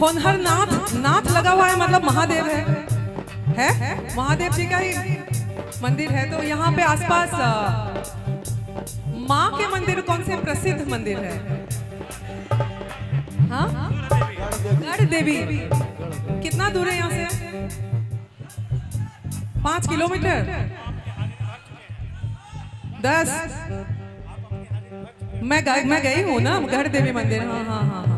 कोनहर नाथ नाथ लगा हुआ है, मतलब महादेव है महादेव जी का ही मंदिर है। तो यहाँ पे आसपास माँ के मंदिर कौन से प्रसिद्ध मंदिर है? हाँ, गढ़ देवी। कितना दूर है यहाँ से? 5 किलोमीटर, 10। मैं गई हूँ ना गढ़ देवी मंदिर। हाँ हाँ हाँ हाँ।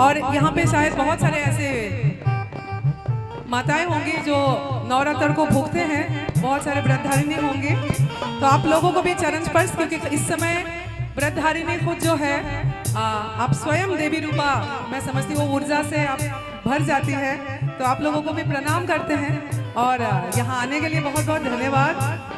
और यहाँ पे शायद बहुत सारे ऐसे माताएं होंगी जो नवरात्र को भूखते हैं, बहुत सारे व्रतधारिणी होंगे। तो आप लोगों को भी चरण स्पर्श, क्योंकि इस समय व्रतधारिणी खुद जो है आप स्वयं देवी रूपा, मैं समझती हूँ ऊर्जा से आप भर जाती है। तो आप लोगों को भी प्रणाम करते हैं और यहाँ आने के लिए बहुत बहुत धन्यवाद।